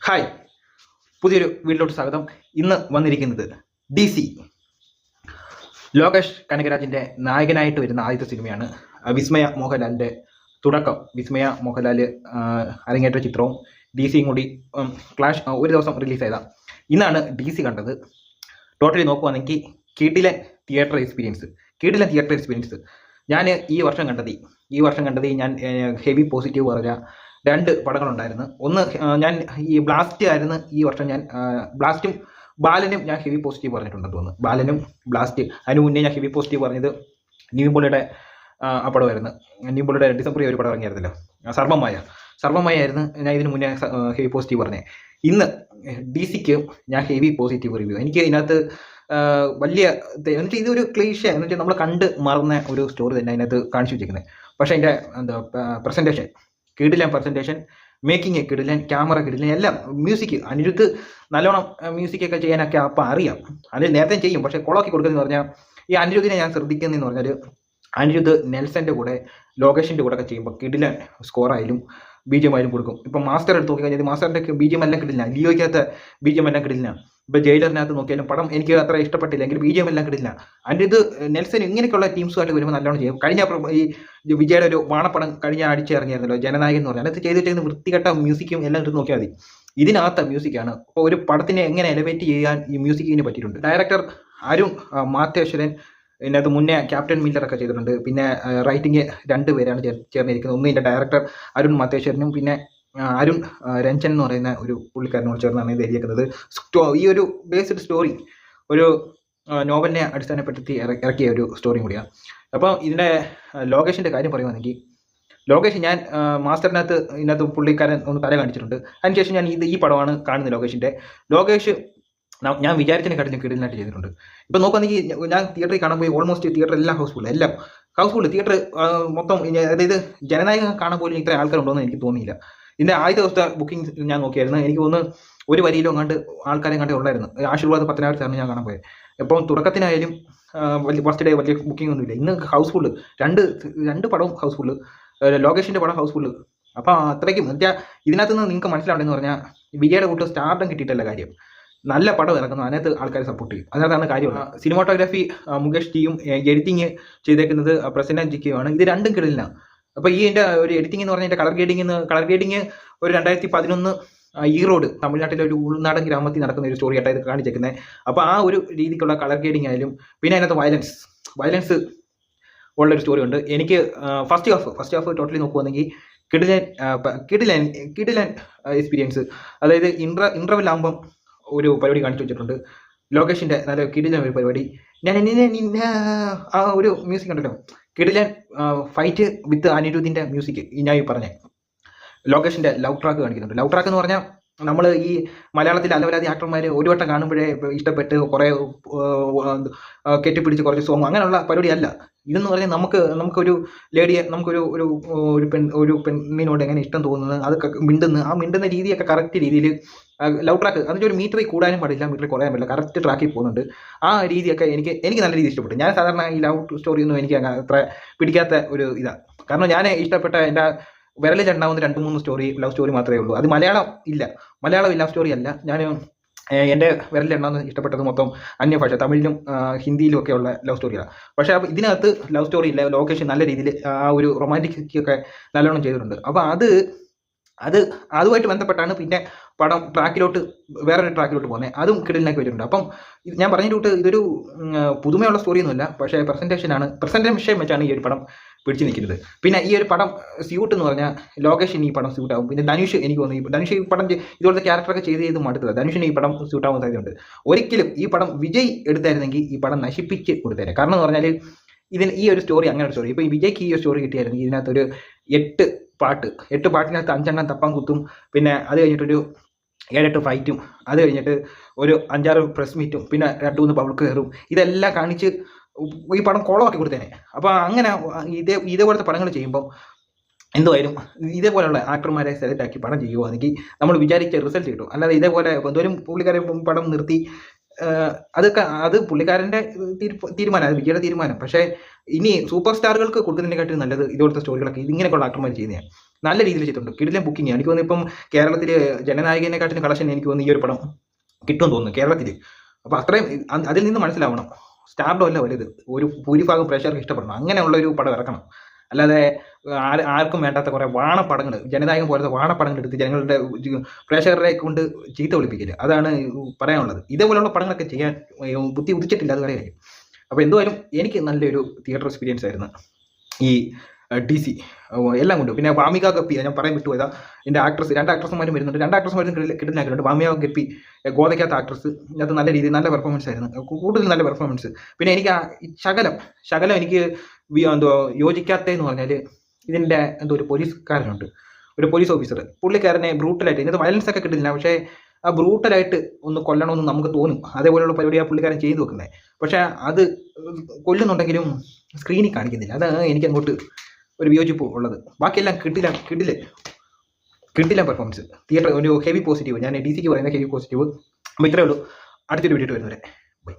Hi, പുതിയൊരു വീട്ടിലോട്ട് സ്വാഗതം. ഇന്ന് വന്നിരിക്കുന്നത് DC ലോകേഷ് കനകരാജിൻ്റെ നായകനായിട്ട് വരുന്ന ആദ്യത്തെ സിനിമയാണ് വിസ്മയ മോഹൻലാലിൻ്റെ തുടക്കം. വിസ്മയ മോഹൻലാൽ അരങ്ങേറ്റ ചിത്രവും DCയും കൂടി ക്ലാഷ് ഒരു ദിവസം റിലീസ് ചെയ്ത ഇന്നാണ് DC കണ്ടത്. ടോട്ടലി നോക്കുവാണെങ്കിൽ കിടിലൻ തിയേറ്റർ എക്സ്പീരിയൻസ്. ഞാൻ ഈ വർഷം കണ്ടത് ഞാൻ ഹെവി പോസിറ്റീവ് പറഞ്ഞ രണ്ട് പടങ്ങളുണ്ടായിരുന്നു. ഒന്ന് ഞാൻ ഈ ബ്ലാസ്റ്റ് ആയിരുന്നു ഈ വർഷം. ഞാൻ ബ്ലാസ്റ്റും ബാലനും ഞാൻ ഹെവി പോസിറ്റീവ് പറഞ്ഞിട്ടുണ്ടെന്ന് തോന്നുന്നു. ബാലനും ബ്ലാസ്റ്റ്. അതിന് മുന്നേ ഞാൻ ഹെവി പോസിറ്റീവ് പറഞ്ഞത് നിവിൻ ആ പടമായിരുന്നു. നിവിൻ പോളിയുടെ ഡിസംബറിൽ ഒരു പടം ഇറങ്ങിയായിരുന്നല്ലോ, സർവമായ ആയിരുന്നു ഞാൻ ഇതിന് മുന്നേ ഹെവി പോസിറ്റീവ് പറഞ്ഞത്. ഇന്ന് DCക്ക് ഞാൻ ഹെവി പോസിറ്റീവ് റിവ്യൂ. എനിക്ക് ഇതിനകത്ത് വലിയ എന്നുവെച്ചാൽ ഇതൊരു ക്ലീഷ എന്ന് വെച്ചാൽ നമ്മൾ കണ്ട് മറന്ന ഒരു സ്റ്റോറി തന്നെ അതിനകത്ത് കാണിച്ചു വെച്ചിരിക്കുന്നത്. പക്ഷേ അതിൻ്റെ പ്രസൻറ്റേഷൻ പ്രസൻറ്റേഷൻ, മേക്കിംഗ് കിടിലൻ, ക്യാമറ കിടിലൻ, എല്ലാം. മ്യൂസിക് അനിരുദ്ധ് നല്ലോണം മ്യൂസിക്കൊക്കെ ചെയ്യാനൊക്കെ അപ്പം അറിയാം. അതിൽ നേരത്തെ ചെയ്യും, പക്ഷേ കൊളാക്കി കൊടുക്കുന്നതെന്ന് പറഞ്ഞാൽ ഈ അനിരുദ്ധിനെ ഞാൻ ശ്രദ്ധിക്കുന്നതെന്ന് പറഞ്ഞാൽ അനിരുദ്ധ് നെൽസൻ്റെ കൂടെ ലോകേഷിൻ്റെ കൂടെ ഒക്കെ ചെയ്യുമ്പോൾ കിടിലൻ സ്കോറായാലും BGM ആയാലും കൊടുക്കും. ഇപ്പം മാസ്റ്റർ എടുത്ത് നോക്കി കഴിഞ്ഞാൽ മാസ്റ്ററിൻ്റെ BGM എല്ലാം കിടില്ല, ലിയോയ്ക്കകത്ത് BGM എല്ലാം കിടില്ല. ഇപ്പോൾ ജയിലറിനകത്ത് നോക്കിയാലും പടം എനിക്ക് അത്ര ഇഷ്ടപ്പെട്ടില്ല, എങ്കിൽ BGM എല്ലാം കിടില്ല. അനിരുദ്ധ് നെൽസൺ ഇങ്ങനെയൊക്കെയുള്ള ടീംസുമായിട്ട് വരുമ്പോൾ നല്ലോണം ചെയ്യും. കഴിഞ്ഞ ഈ വിജയുടെ ഒരു വാണപ്പടം കഴിഞ്ഞ ഇറങ്ങിയായിരുന്നല്ലോ, ജനനായകൻ എന്ന് പറഞ്ഞാൽ. അതിനകത്ത് ചെയ്തിട്ട് വൃത്തികെട്ട മ്യൂസിക്കും എല്ലാം എടുത്ത് നോക്കിയാൽ മതി. ഇതിനകത്ത് മ്യൂസിക്കാണ്. അപ്പോൾ ഒരു പടത്തിനെ എങ്ങനെ എലിവേറ്റ് ചെയ്യാൻ ഈ മ്യൂസിക്കിന് പറ്റിയിട്ടുണ്ട്. ഡയറക്ടർ അരുൺ മാത്തേശ്വരൻ ഇതിനകത്ത് മുന്നേ ക്യാപ്റ്റൻ മില്ലറൊക്കെ ചെയ്തിട്ടുണ്ട്. പിന്നെ റൈറ്റിംഗ് 2 പേരാണ് ചേർന്നിരിക്കുന്നത്. ഒന്ന് ഇതിൻ്റെ ഡയറക്ടർ അരുൺ മാത്തേശ്വരനും പിന്നെ അരുൺ രഞ്ജൻ എന്ന് പറയുന്ന ഒരു പുള്ളിക്കാരനോട് ചേർന്നാണ് ഇത് എഴുതിയിരിക്കുന്നത്. ഈ ഒരു ബേസ്ഡ് സ്റ്റോറി ഒരു നോവലിനെ അടിസ്ഥാനപ്പെടുത്തി ഇറക്കിയ ഒരു സ്റ്റോറിയും കൂടിയാണ്. അപ്പോൾ ഇതിൻ്റെ ലോകേഷിൻ്റെ കാര്യം പറയുവാണെങ്കിൽ, ലോകേഷ് ഞാൻ ഇതിനകത്ത് പുള്ളിക്കാരൻ ഒന്ന് തല കാണിച്ചിട്ടുണ്ട്. അതിനുശേഷം ഞാൻ ഈ പടമാണ് കാണുന്നത്. ലോകേഷ് ഞാൻ വിചാരിച്ചതിനെക്കാട്ടിലും കിടിലനായിട്ട് ചെയ്തിട്ടുണ്ട്. ഇപ്പം നോക്കുകയാണെങ്കിൽ ഞാൻ തിയേറ്ററിൽ കാണാൻ പോയി, ഓൾമോസ്റ്റ് തിയേറ്റർ എല്ലാം ഹൗസ്ഫുൾ തിയേറ്റർ മൊത്തം. അതായത് ജനനായകൻ കാണാൻ പോലും ഇത്ര ആൾക്കാരുണ്ടോയെന്ന് എനിക്ക് തോന്നിയില്ല. ഇതിൻ്റെ ആദ്യത്തെ ദിവസത്തെ ബുക്കിംഗ് ഞാൻ നോക്കിയായിരുന്നു. എനിക്ക് തോന്നുന്നു ഒരു വരിയിലോ ആൾക്കാരെ ഉള്ളായിരുന്നു. ആശീർവാദ് 10,000 ഞാൻ കാണാൻ പോയത്. ഇപ്പം തുടക്കത്തിനായാലും ഫസ്റ്റ് ഡേ വലിയ ബുക്കിംഗ് ഒന്നുമില്ല. ഇന്ന് ഹൗസ്ഫുൾ, രണ്ട് പടവും ഹൗസ്ഫുൾ, ലോകേഷിൻ്റെ പടം ഹൗസ്ഫുൾ. അപ്പം അത്രയ്ക്കും എന്താ ഇതിനകത്ത് നിന്ന് നിങ്ങൾക്ക് മനസ്സിലാവണമെന്ന് പറഞ്ഞാൽ വിജയുടെ കൂട്ട് സ്റ്റാർഡം കിട്ടിയിട്ടല്ല കാര്യം. നല്ല പടം ഇറക്കുന്നു, അതിനകത്ത് ആൾക്കാരെ സപ്പോർട്ട് ചെയ്യും, അതിനകത്താണ് കാര്യമുള്ള. സിനിമാറ്റോഗ്രാഫി മുകേഷ് ജിയും, എഡിറ്റിംഗ് ചെയ്തേക്കുന്നത് പ്രസന്ന ജിക്കുമാണ്. ഇത് രണ്ടും കിടിലാണ്. അപ്പോൾ എൻ്റെ ഒരു എഡിറ്റിംഗ് എന്ന് പറഞ്ഞാൽ കളർ ഗ്രേഡിങ് ഒരു 2011 ഈറോഡ്, തമിഴ്നാട്ടിലെ ഒരു ഉൾനാടൻ ഗ്രാമത്തിൽ നടക്കുന്ന ഒരു സ്റ്റോറി ആയിട്ടാണ് ഇത് കാണിച്ചേക്കുന്നത്. അപ്പോൾ ആ ഒരു രീതിക്കുള്ള കളർ ഗ്രേഡിങ് ആയാലും പിന്നെ അതിനകത്ത് വയലൻസ് ഉള്ളൊരു സ്റ്റോറി ഉണ്ട്. എനിക്ക് ഫസ്റ്റ് ഹാഫ് ടോട്ടലി നോക്കുവാണെങ്കിൽ കിടിലൻ എക്സ്പീരിയൻസ്. അതായത് ഇൻ്റർവെൽ ആകുമ്പം ഒരു പരിപാടി കാണിച്ചു വെച്ചിട്ടുണ്ട് ലോകേഷിൻ്റെ, നല്ല കിടിലൻ ഒരു പരിപാടി. ആ ഒരു മ്യൂസിക് ഉണ്ടല്ലോ, കിടിലൻ ഫൈറ്റ് വിത്ത് അനിരുദ്ധിൻ്റെ മ്യൂസിക്. ഞാൻ ഈ പറഞ്ഞ ലോകേഷിൻ്റെ ലവ് ട്രാക്ക് കാണിക്കുന്നുണ്ട്. ലവ് ട്രാക്ക് എന്ന് പറഞ്ഞാൽ നമ്മൾ ഈ മലയാളത്തിൽ അലവരാതി ആക്ടർമാർ ഒരു വട്ടം കാണുമ്പോഴേ ഇഷ്ടപ്പെട്ട് കുറേ കെട്ടിപ്പിടിച്ച് കുറച്ച് സോങ് അങ്ങനെയുള്ള പരിപാടിയല്ല. ഇതെന്ന് പറഞ്ഞാൽ നമുക്കൊരു ലേഡിയെ, ഒരു പെണ്ണിനോട് എങ്ങനെ ഇഷ്ടം തോന്നുന്നത്, അത് മിണ്ടുന്ന രീതിയൊക്കെ കറക്റ്റ് രീതിയിൽ ലവ് ട്രാക്ക്. അതിൻ്റെ ഒരു മീറ്ററിൽ കൂടാനും പാടില്ല, മീറ്ററിൽ കുറയാൻ പാടില്ല, കറക്റ്റ് ട്രാക്കിൽ പോകുന്നുണ്ട്. ആ രീതിയൊക്കെ എനിക്ക് നല്ല രീതിയിൽ ഇഷ്ടപ്പെട്ടു. ഞാൻ സാധാരണ ഈ ലവ് സ്റ്റോറിയൊന്നും എനിക്ക് അത്ര പിടിക്കാത്ത ഒരു ഇതാണ്. കാരണം ഞാൻ ഇഷ്ടപ്പെട്ട എൻ്റെ വിരലിൽ ഉണ്ടാവുന്ന 2-3 ലവ് സ്റ്റോറി മാത്രമേ ഉള്ളൂ. അത് മലയാളം ലവ് സ്റ്റോറി അല്ല. ഞാൻ എൻ്റെ വിരലിൽ ഉണ്ടാവുന്ന ഇഷ്ടപ്പെട്ടത് മൊത്തം അന്യഭാഷ, തമിഴിലും ഹിന്ദിയിലും ഒക്കെ ഉള്ള ലവ് സ്റ്റോറിയാണ്. പക്ഷേ ഇതിനകത്ത് ലവ് സ്റ്റോറി ഇല്ല. ലൊക്കേഷൻ നല്ല രീതിയിൽ ആ ഒരു റൊമാൻറ്റിക് ഒക്കെ നല്ലോണം ചെയ്തിട്ടുണ്ട്. അപ്പോൾ അതുമായിട്ട് ബന്ധപ്പെട്ടാണ് പിന്നെ പടം വേറൊരു ട്രാക്കിലോട്ട് പോകുന്നത്. അതും കിടിലനാക്കി വെച്ചിട്ടുണ്ട്. അപ്പം ഞാൻ പറഞ്ഞിട്ട് ഇതൊരു പുതുമയുള്ള സ്റ്റോറിയൊന്നുമില്ല, പക്ഷേ പ്രസൻറ്റേഷൻ വെച്ചാണ് ഈ ഒരു പടം പിടിച്ചു നിൽക്കുന്നത്. പിന്നെ ഈ ഒരു പടം സ്യൂട്ട് എന്ന് പറഞ്ഞാൽ ലോകേഷിന് ഈ പടം സ്യൂട്ടാവും. പിന്നെ ധനുഷ്, എനിക്ക് തോന്നുന്നു ധനുഷ് ഈ പടം ഇതുപോലത്തെ ക്യാരക്ടറൊക്കെ ചെയ്ത് മടുത്തത്. ധനുഷിന് ഈ പടം സ്യൂട്ടാവാൻ സാധ്യതയുണ്ട്. ഒരിക്കലും ഈ പടം വിജയ് എടുത്തായിരുന്നെങ്കിൽ ഈ പടം നശിപ്പിച്ച് കൊടുത്തേനെ. കാരണം എന്ന് പറഞ്ഞാൽ ഈ ഒരു സ്റ്റോറി, അങ്ങനെ ഒരു സ്റ്റോറി, ഇപ്പോൾ ഈ വിജയ്ക്ക് ഈ ഒരു സ്റ്റോറി കിട്ടിയായിരുന്നെങ്കിൽ ഇതിനകത്തൊരു 8 പാട്ടിനകത്ത് 5 എണ്ണം തപ്പാൻ കുത്തും, പിന്നെ അത് കഴിഞ്ഞിട്ടൊരു 7-8 ഫൈറ്റും, അത് കഴിഞ്ഞിട്ട് ഒരു 5-6 പ്രസ് മീറ്റും, പിന്നെ 2-3 പബ്ലിക് കയറും, ഇതെല്ലാം കാണിച്ച് ഈ പടം കോളമാക്കി കൊടുത്തേനെ. അപ്പോൾ അങ്ങനെ ഇതേപോലത്തെ പടങ്ങൾ ചെയ്യുമ്പം എന്തായാലും ഇതേപോലെയുള്ള ആക്ടർമാരെ സെലക്ട് ആക്കി പടം ചെയ്യുകയാണെങ്കിൽ നമ്മൾ വിചാരിച്ച റിസൾട്ട് കിട്ടും. അല്ലാതെ ഇതേപോലെ എന്തോരം പുള്ളിക്കാരെ പടം നിർത്തി അത് പുള്ളിക്കാരൻ്റെ തീരുമാനം, അത് വിജയുടെ തീരുമാനം. പക്ഷേ ഇനി സൂപ്പർ സ്റ്റാറുകൾക്ക് കൊടുക്കുന്നതിനെക്കാട്ടും നല്ലത് ഇതുപോലത്തെ സ്റ്റോറികളൊക്കെ ഇതിങ്ങനെയൊക്കെയുള്ള ആക്ടർമാർ ചെയ്യുന്നതാണ്. നല്ല രീതിയിൽ ചെയ്തിട്ടുണ്ട്. കിടിലൻ ബുക്കിംഗ്. എനിക്ക് തോന്നുന്നു ഇപ്പം കേരളത്തിൽ ജനനായകനെക്കാട്ടിലും കളക്ഷൻ എനിക്ക് തോന്നുന്നു ഈ ഒരു പടം കിട്ടുമെന്ന് തോന്നുന്നു കേരളത്തിൽ. അപ്പോൾ അത്രയും അതിൽ നിന്ന് മനസ്സിലാവണം സ്റ്റാർഡോ അല്ല വലുത്, ഒരു ഭൂരിഭാഗം പ്രേക്ഷകർക്ക് ഇഷ്ടപ്പെടണം. അങ്ങനെയുള്ള ഒരു പടം ഇറക്കണം. അല്ലാതെ ആർക്കും വേണ്ടാത്ത കുറേ വാണപ്പടങ്ങൾ, ജനനായകൻ പോലത്തെ വാണപ്പടങ്ങൾ എടുത്ത് ജനങ്ങളുടെ പ്രേക്ഷകരെ കൊണ്ട് ചീത്ത വിളിപ്പിക്കില്ല. അതാണ് പറയാനുള്ളത്. ഇതേപോലെയുള്ള പടങ്ങളൊക്കെ ചെയ്യാൻ ബുദ്ധി ഉദിച്ചിട്ടില്ല, അത് കാര്യം. അപ്പോൾ എന്തുവായാലും എനിക്ക് നല്ലൊരു തിയേറ്റർ എക്സ്പീരിയൻസ് ആയിരുന്നു ഈ DC എല്ലാം കൊണ്ടും. പിന്നെ വാമിക ഗപ്പി ഞാൻ പറയാൻ വിട്ടുപോയതാ. എൻ്റെ ആക്ട്രസ് 2 ആക്ട്രസ്മാരും വരുന്നുണ്ട്. 2 ആക്ട്രസ്മാരും കിട്ടുന്നുണ്ട്. വാമിക ഗപ്പി ഗോതയ്ക്കകത്ത് ആക്ട്രസ്, അത് നല്ല രീതിയിൽ നല്ല പെർഫോമൻസ് ആയിരുന്നു, കൂടുതൽ നല്ല പെർഫോമൻസ്. പിന്നെ എനിക്ക് ശകലം എനിക്ക് യോജിക്കാത്തതെന്ന് പറഞ്ഞാൽ ഇതിൻ്റെ ഒരു പോലീസുകാരനുണ്ട്, ഒരു പോലീസ് ഓഫീസർ. പുള്ളിക്കാരനെ ബ്രൂട്ടലായിട്ട്, ഇതിനകത്ത് വയലൻസ് ഒക്കെ കിട്ടുന്നില്ല, പക്ഷേ ആ ബ്രൂട്ടലായിട്ട് ഒന്ന് കൊല്ലണമെന്ന് നമുക്ക് തോന്നും. അതേപോലെയുള്ള പരിപാടി ആ പുള്ളിക്കാരൻ ചെയ്തു വെക്കുന്നത്. പക്ഷേ അത് കൊല്ലുന്നുണ്ടെങ്കിലും സ്ക്രീനിൽ കാണിക്കുന്നില്ല. അതാണ് എനിക്ക് അങ്ങോട്ട് ഒരു വിയോജിപ്പ് ഉള്ളത്. ബാക്കിയെല്ലാം കിട്ടില്ല പെർഫോമൻസ്. തിയേറ്റർ ഒരു ഹെവി പോസിറ്റീവ്. ഞാൻ DC പറയുന്ന ഹെവി പോസിറ്റീവ്. അപ്പോൾ ഇത്രയേ ഉള്ളൂ. അടുത്തൊരു വീഡിയോ വരുന്നവരെ ബൈ.